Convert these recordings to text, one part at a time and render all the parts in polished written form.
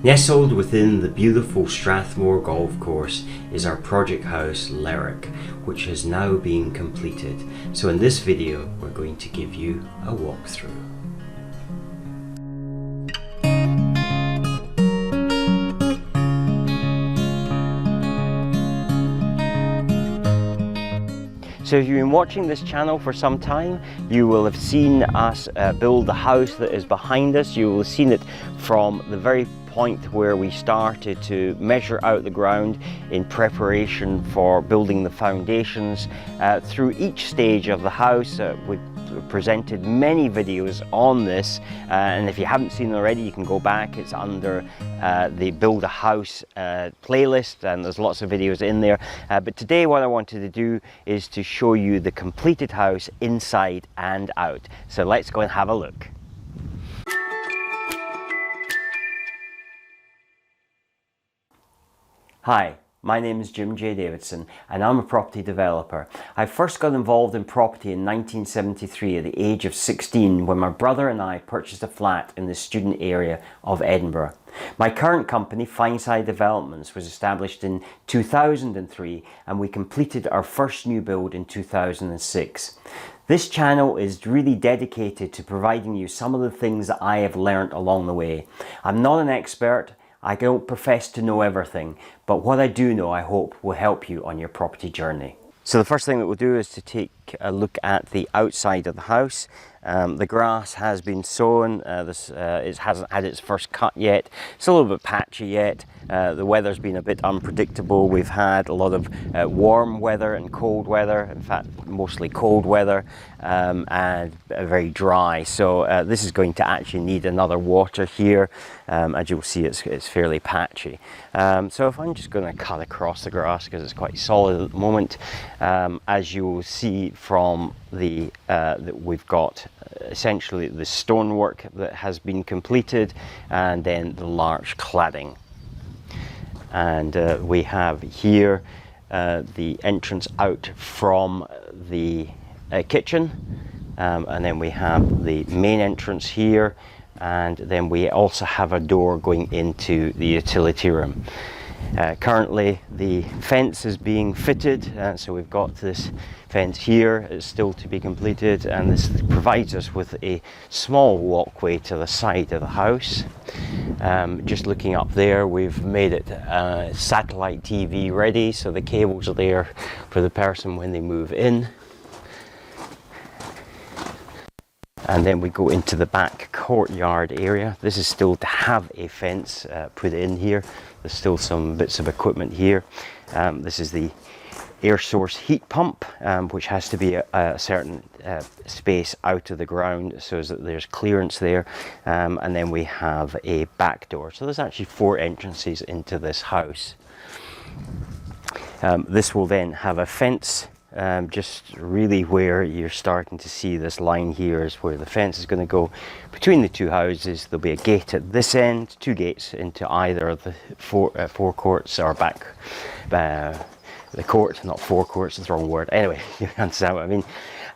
Nestled within the beautiful Strathmore Golf Course is our project house Lerich, which has now been completed. So in this video we're going to give you a walkthrough. So if you've been watching this channel for some time, you will have seen us build the house that is behind us. You will have seen it from the very point where we started to measure out the ground in preparation for building the foundations. Through each stage of the house, we presented many videos on this, and if you haven't seen it already, you can go back. It's under the Build a House playlist, and there's lots of videos in there. But today what I wanted to do is to show you the completed house inside and out. So let's go and have a look. Hi, my name is Jim J. Davidson and I'm a property developer. I first got involved in property in 1973 at the age of 16 when my brother and I purchased a flat in the student area of Edinburgh. My current company, Fineside Developments, was established in 2003 and we completed our first new build in 2006. This channel is really dedicated to providing you some of the things that I have learned along the way. I'm not an expert. I don't profess to know everything, but what I do know, I hope, will help you on your property journey. So the first thing that we'll do is to take a look at the outside of the house. The grass has been sown. It hasn't had its first cut yet. It's a little bit patchy yet. The weather's been a bit unpredictable. We've had a lot of warm weather and cold weather, in fact mostly cold weather, and very dry. So this is going to actually need another water here. As you'll see, it's fairly patchy. So if I'm just going to cut across the grass because it's quite solid at the moment, as you will see from the that we've got essentially the stonework that has been completed and then the larch cladding. And we have here the entrance out from the kitchen, and then we have the main entrance here, and then we also have a door going into the utility room. Currently the fence is being fitted, so we've got this fence here. It's still to be completed, and this provides us with a small walkway to the side of the house. Just looking up there, we've made it satellite TV ready, so the cables are there for the person when they move in. And then we go into the back courtyard area. This is still to have a fence put in here. There's still some bits of equipment here. This is the air source heat pump, which has to be a certain space out of the ground so that there's clearance there. And then we have a back door. So there's actually 4 entrances into this house. This will then have a fence. Just really where you're starting to see this line here is where the fence is going to go between the 2 houses. There'll be a gate at this end, 2 gates into either of the four courts, or back the court, not forecourts, it's the wrong word. Anyway, you understand what I mean.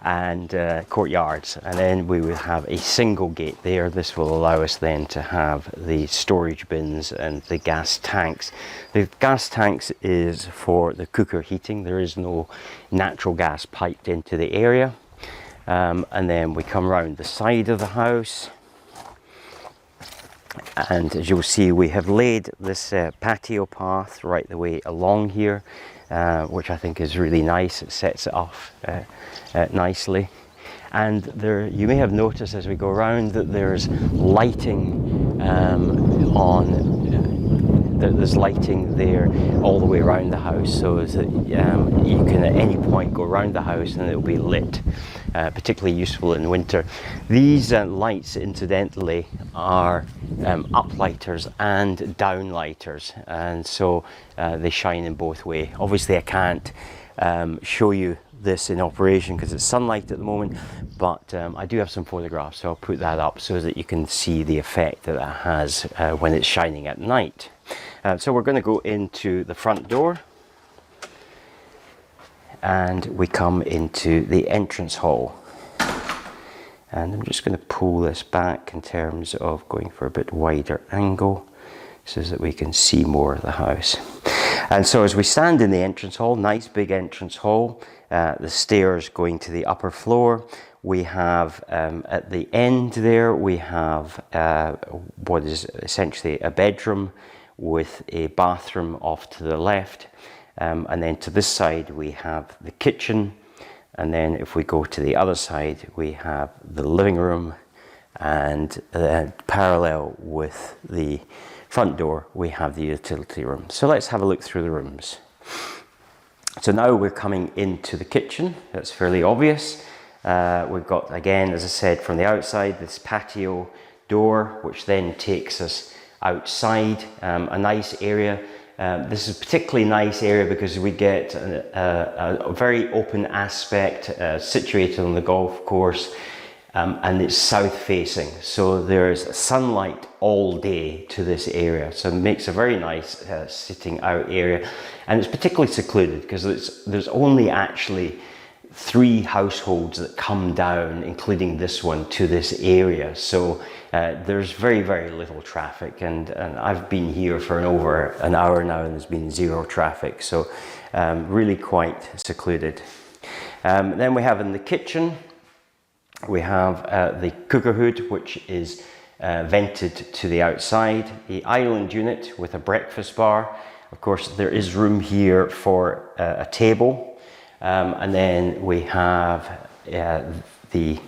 And courtyards, and then we would have a single gate there. This will allow us then to have the storage bins and the gas tanks. The gas tanks is for the cooker heating. There is no natural gas piped into the area. And then we come round the side of the house, and as you'll see, we have laid this patio path right the way along here, which I think is really nice. It sets it off nicely. And there, you may have noticed as we go around that there's lighting there's lighting there all the way around the house, so as that you can at any point go around the house and it will be lit. Particularly useful in winter. These lights, incidentally, are uplighters and downlighters, and so they shine in both ways. Obviously I can't show you this in operation because it's sunlight at the moment, but I do have some photographs, so I'll put that up so that you can see the effect that it has when it's shining at night. So we're going to go into the front door, and we come into the entrance hall. And I'm just going to pull this back in terms of going for a bit wider angle so that we can see more of the house. And so as we stand in the entrance hall, nice big entrance hall, the stairs going to the upper floor, we have at the end there, we have what is essentially a bedroom with a bathroom off to the left. And then to this side, we have the kitchen. And then if we go to the other side, we have the living room, and parallel with the front door, we have the utility room. So let's have a look through the rooms. So now we're coming into the kitchen. That's fairly obvious. We've got, again, as I said, from the outside, this patio door, which then takes us outside, a nice area. This is a particularly nice area because we get a very open aspect, situated on the golf course, and it's south facing. So there's sunlight all day to this area. So it makes a very nice sitting out area. And it's particularly secluded because there's only actually 3 households that come down, including this one, to this area. So there's very, very little traffic, and I've been here for over an hour now and there's been 0 traffic, so really quite secluded. Then we have in the kitchen, we have the cooker hood, which is vented to the outside, the island unit with a breakfast bar. Of course, there is room here for a table. And then we have the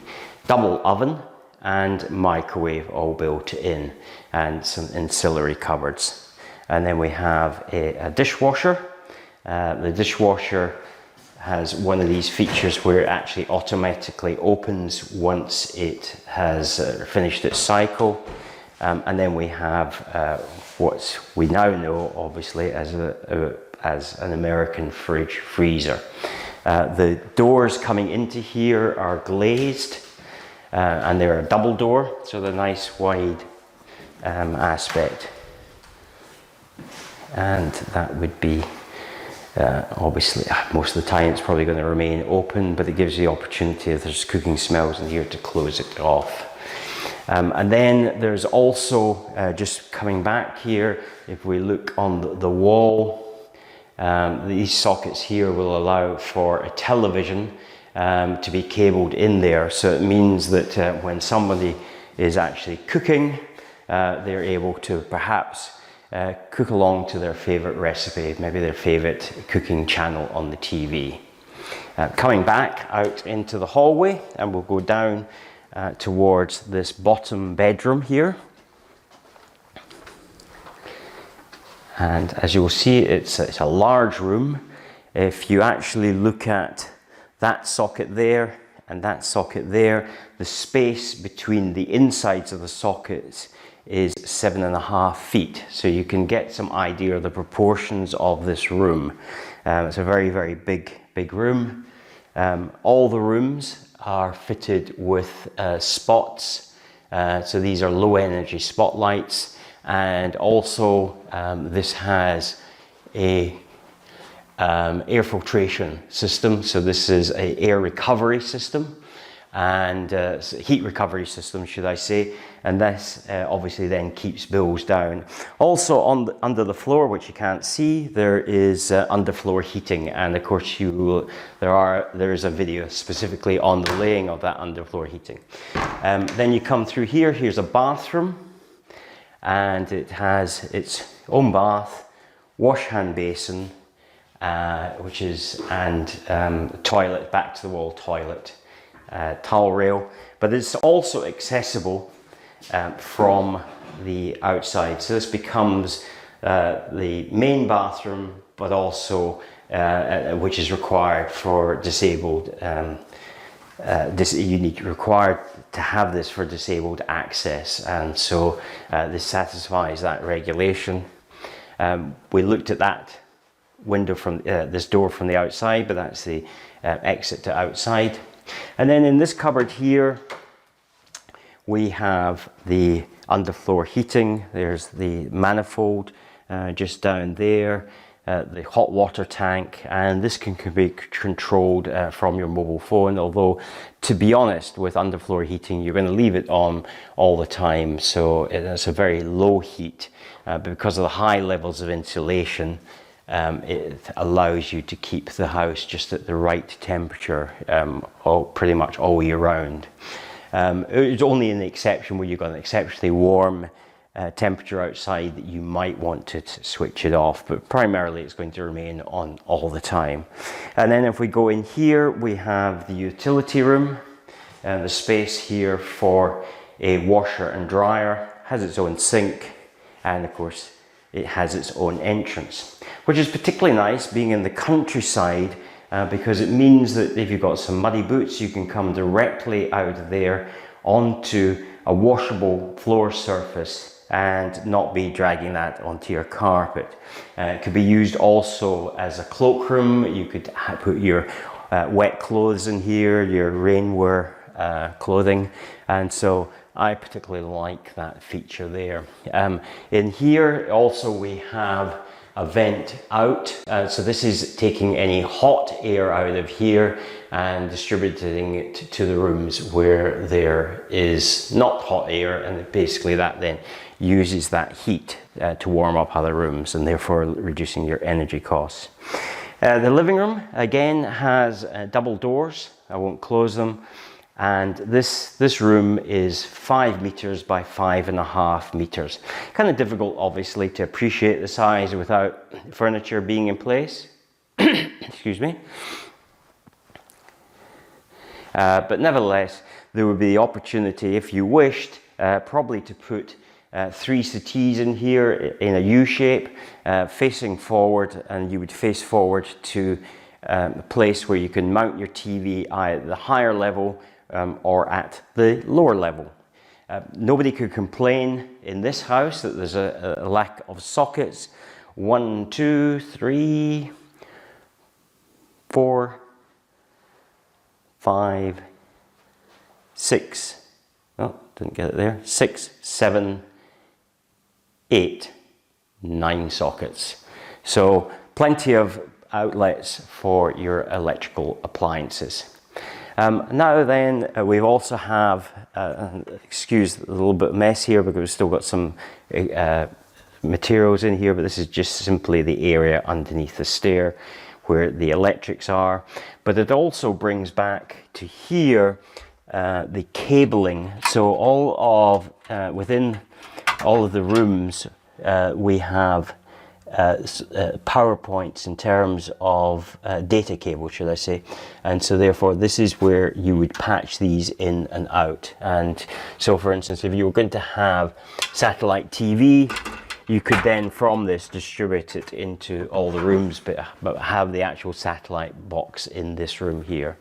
double oven and microwave all built in, and some ancillary cupboards. And then we have a dishwasher. The dishwasher has one of these features where it actually automatically opens once it has finished its cycle. And then we have what we now know, obviously, as an American fridge freezer. The doors coming into here are glazed, and they're a double door, so they're nice wide aspect. And that would be obviously, most of the time it's probably going to remain open, but it gives you the opportunity, if there's cooking smells in here, to close it off. And then there's also, just coming back here, if we look on the wall, these sockets here will allow for a television to be cabled in there. So it means that when somebody is actually cooking, they're able to perhaps cook along to their favorite recipe, maybe their favorite cooking channel on the TV. Coming back out into the hallway, and we'll go down towards this bottom bedroom here. And as you will see, it's a large room. If you actually look at that socket there and that socket there, the space between the insides of the sockets is 7.5 feet. So you can get some idea of the proportions of this room. It's a very, very big room. All the rooms are fitted with spots. So these are low energy spotlights. And also this has a air filtration system. So this is an air recovery system, and heat recovery system, should I say. And this obviously then keeps bills down. Also under the floor, which you can't see, there is underfloor heating. And of course there is a video specifically on the laying of that underfloor heating. Then you come through here, here's a bathroom. And it has its own bath, wash hand basin, toilet, back to the wall toilet, towel rail. But it's also accessible from the outside. So this becomes the main bathroom, but also which is required for disabled. You need required to have this for disabled access, and so this satisfies that regulation. We looked at that window from this door from the outside, but that's the exit to outside. And then in this cupboard here, we have the underfloor heating. There's the manifold just down there. the hot water tank, and this can be controlled from your mobile phone, although to be honest, with underfloor heating you're going to leave it on all the time, so it's a very low heat, but because of the high levels of insulation, it allows you to keep the house just at the right temperature pretty much all year round. It's only in the exception where you've got an exceptionally warm temperature outside that you might want to switch it off, but primarily it's going to remain on all the time. And then if we go in here, we have the utility room, and the space here for a washer and dryer, has its own sink, and of course it has its own entrance, which is particularly nice being in the countryside, because it means that if you've got some muddy boots, you can come directly out of there onto a washable floor surface and not be dragging that onto your carpet. It could be used also as a cloakroom. You could put your wet clothes in here, your rainwear clothing, and so I particularly like that feature there. In here also we have a vent out, so this is taking any hot air out of here and distributing it to the rooms where there is not hot air, and basically that then uses that heat to warm up other rooms, and therefore reducing your energy costs. The living room again has double doors. I won't close them. And this room is 5 meters by 5.5 meters. Kind of difficult, obviously, to appreciate the size without furniture being in place. Excuse me. But nevertheless, there would be the opportunity, if you wished, probably to put 3 settees in here in a U shape, facing forward, and you would face forward to a place where you can mount your TV at the higher level, or at the lower level. Nobody could complain in this house that there's a lack of sockets. 1, 2, 3, 4, 5, 6. Oh, didn't get it there. 6, 7, 8, 9 sockets. So plenty of outlets for your electrical appliances. Now then, we also have, excuse a little bit of mess here because we've still got some materials in here, but this is just simply the area underneath the stair where the electrics are. But it also brings back to here the cabling. So within all of the rooms we have power points in terms of data cable, should I say, and so therefore this is where you would patch these in and out. And so for instance, if you were going to have satellite TV, you could then from this distribute it into all the rooms, but have the actual satellite box in this room here.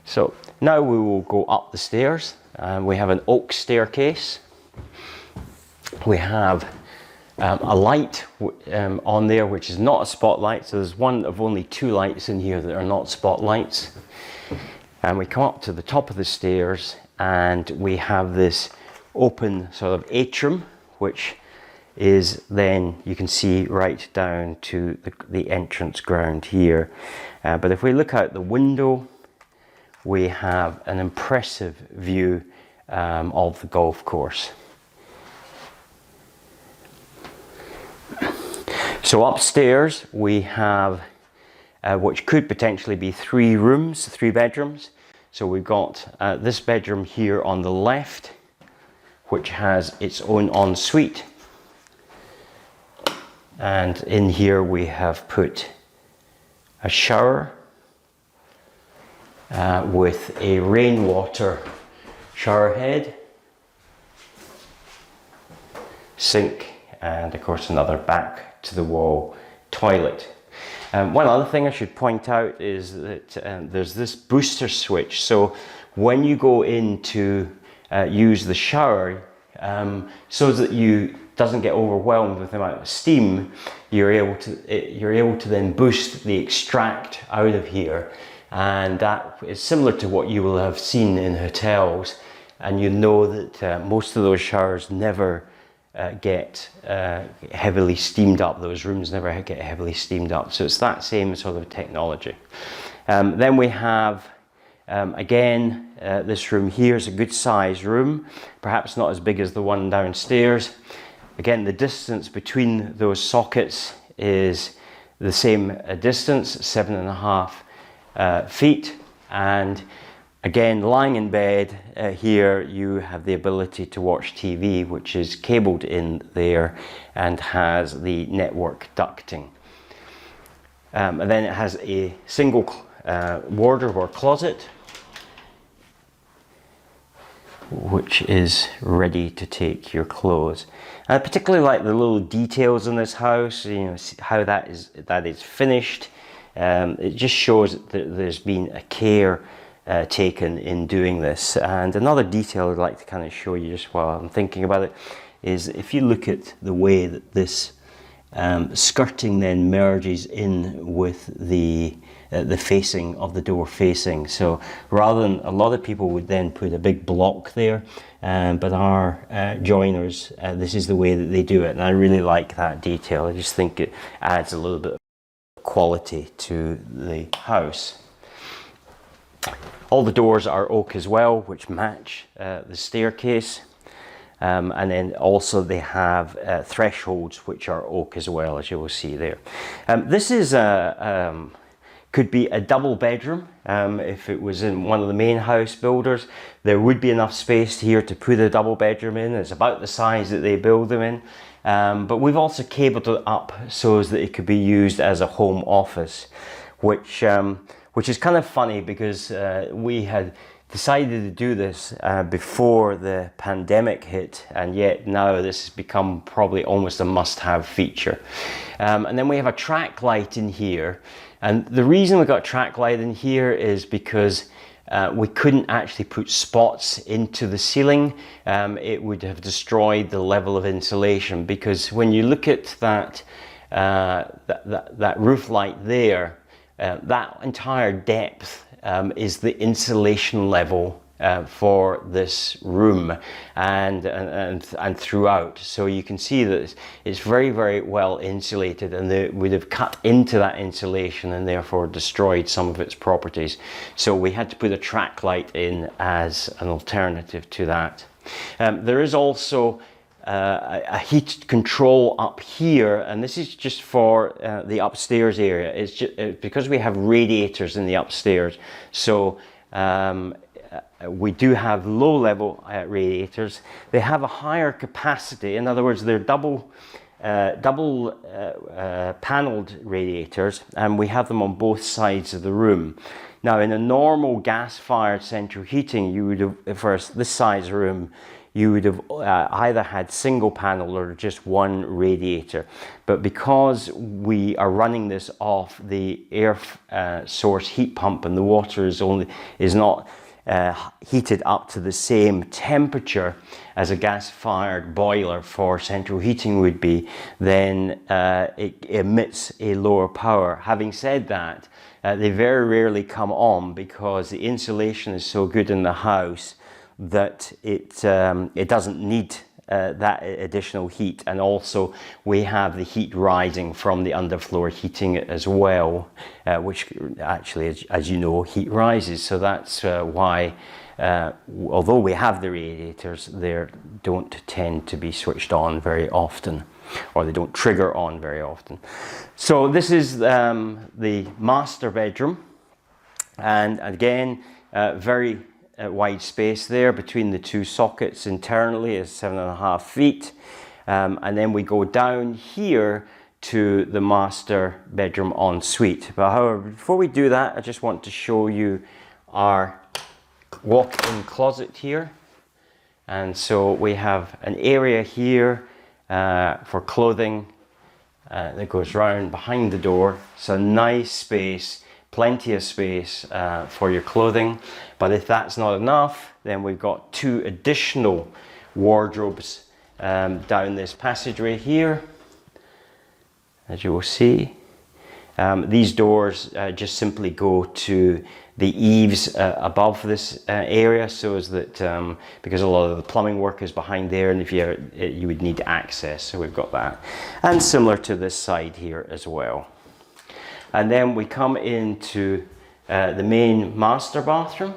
So now we will go up the stairs, and we have an oak staircase. We have a light on there which is not a spotlight, so there's one of only 2 lights in here that are not spotlights. And we come up to the top of the stairs, and we have this open sort of atrium, which is then, you can see right down to the entrance ground here. But if we look out the window, we have an impressive view of the golf course. So upstairs we have which could potentially be 3 rooms, 3 bedrooms. So we've got this bedroom here on the left, which has its own ensuite. And in here we have put a shower with a rainwater shower head, sink, and of course another back to the wall toilet. One other thing I should point out is that there's this booster switch. So when you go in to use the shower, so that you doesn't get overwhelmed with the amount of steam, you're able to then boost the extract out of here, and that is similar to what you will have seen in hotels. And you know that most of those showers never get heavily steamed up. Those rooms never get heavily steamed up. So it's that same sort of technology. Then we have, again, this room here is a good size room, perhaps not as big as the one downstairs. Again, the distance between those sockets is the same distance, 7.5 feet. And again, lying in bed here, you have the ability to watch TV, which is cabled in there and has the network ducting. And then it has a single wardrobe or closet, which is ready to take your clothes. And I particularly like the little details in this house, you know, how that is finished. It just shows that there's been a care taken in doing this. And another detail I'd like to kind of show you just while I'm thinking about it is if you look at the way that this skirting then merges in with the facing of the door facing. So rather than, a lot of people would then put a big block there, but our joiners, this is the way that they do it, and I really like that detail. I just think it adds a little bit of quality to the house. All the doors are oak as well, which match the staircase. And then also they have thresholds which are oak as well, as you will see there. This is could be a double bedroom. If it was in one of the main house builders, there would be enough space here to put a double bedroom in. It's about the size that they build them in. But we've also cabled it up so that it could be used as a home office, which is kind of funny because we had decided to do this before the pandemic hit, and yet now this has become probably almost a must-have feature. And then we have a track light in here, and the reason we got a track light in here is because we couldn't actually put spots into the ceiling. It would have destroyed the level of insulation, because when you look at that roof light there, that entire depth is the insulation level for this room and throughout. So you can see that it's very, very well insulated, and they would have cut into that insulation and therefore destroyed some of its properties. So we had to put a track light in as an alternative to that. There is also a heat control up here, and this is just for the upstairs area. It's just because we have radiators in the upstairs, so we do have low level radiators. They have a higher capacity. In other words, they're double paneled radiators, and we have them on both sides of the room. Now, in a normal gas-fired central heating, you would have, for this size room, you would have either had single panel or just one radiator. But because we are running this off the air source heat pump, and the water is not heated up to the same temperature as a gas-fired boiler for central heating would be, then it emits a lower power. Having said that, they very rarely come on because the insulation is so good in the house that it doesn't need that additional heat. And also we have the heat rising from the underfloor heating as well, which actually, as you know, heat rises. So that's why, although we have the radiators, they don't tend to be switched on very often, or they don't trigger on very often. So this is the master bedroom, and again, very wide space there between the two sockets. Internally is 7.5 feet, and then we go down here to the master bedroom ensuite. But however, before we do that, I just want to show you our walk-in closet here. And so we have an area here for clothing that goes round behind the door. So nice space, plenty of space for your clothing. But if that's not enough, then we've got two additional wardrobes down this passageway here, as you will see. These doors just simply go to the eaves above this area, so as that because a lot of the plumbing work is behind there, and if you would need access, so we've got that. And similar to this side here as well. And then we come into the main master bathroom.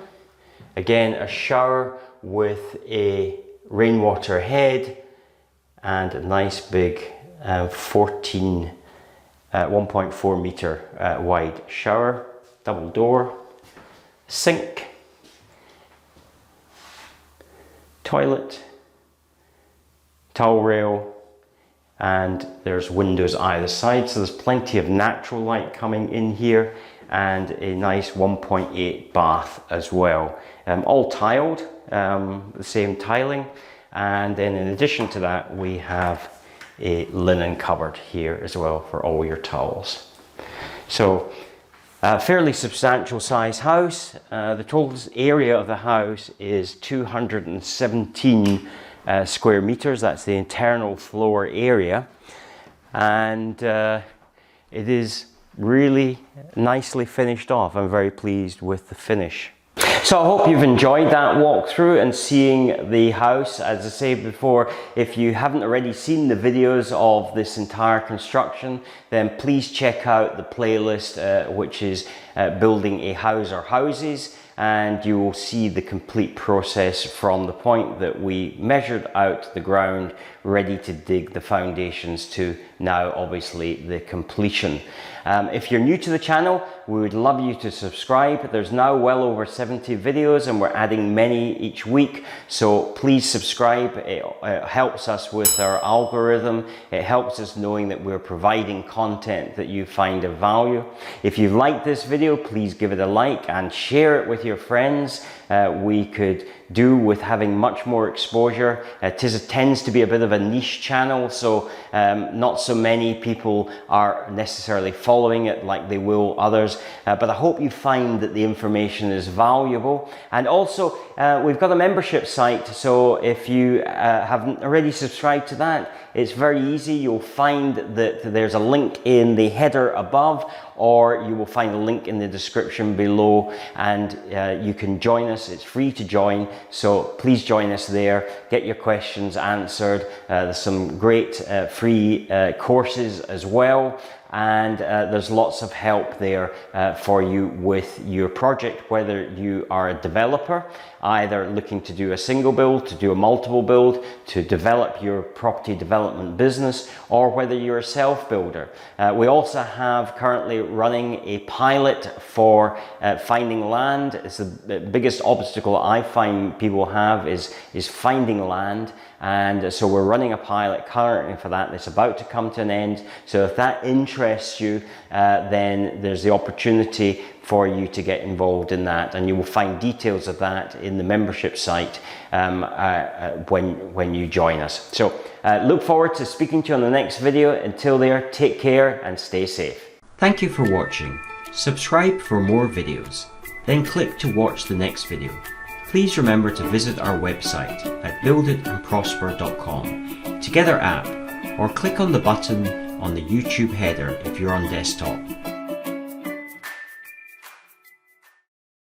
Again, a shower with a rainwater head and a nice big 1.4 meter wide shower, double door, sink, toilet, towel rail, and there's windows either side, so there's plenty of natural light coming in here, and a nice 1.8 bath as well. All tiled, the same tiling, and then in addition to that we have a linen cupboard here as well for all your towels. So a fairly substantial size house. The total area of the house is 217 square meters. That's the internal floor area, and it is really nicely finished off. I'm very pleased with the finish. So I hope you've enjoyed that walkthrough and seeing the house. As I said before, if you haven't already seen the videos of this entire construction, then please check out the playlist which is building a house or houses, and you will see the complete process from the point that we measured out the ground ready to dig the foundations to now obviously the completion. If you're new to the channel, we would love you to subscribe. There's now well over 70 videos and we're adding many each week, so please subscribe. It helps us with our algorithm. It helps us knowing that we're providing content that you find of value. If you've liked this video, please give it a like and share it with your friends. We could do with having much more exposure. It tends to be a bit of a niche channel, so not so many people are necessarily following it like they will others, but I hope you find that the information is valuable. And also we've got a membership site, so if you haven't already subscribed to that, it's very easy. You'll find that there's a link in the header above, or you will find a link in the description below, and you can join us. It's free to join, so please join us there. Get your questions answered. There's some great free courses as well, and there's lots of help there for you with your project, whether you are a developer either looking to do a single build, to do a multiple build, to develop your property development business, or whether you're a self-builder. We also have currently running a pilot for finding land. It's the biggest obstacle I find people have is finding land. And so we're running a pilot currently for that. It's about to come to an end. So if that interests you, then there's the opportunity for you to get involved in that. And you will find details of that in the membership site when you join us. So look forward to speaking to you on the next video. Until there, take care and stay safe. Thank you for watching. Subscribe for more videos. Then click to watch the next video. Please remember to visit our website at builditandprosper.com, Together app, or click on the button on the YouTube header if you're on desktop.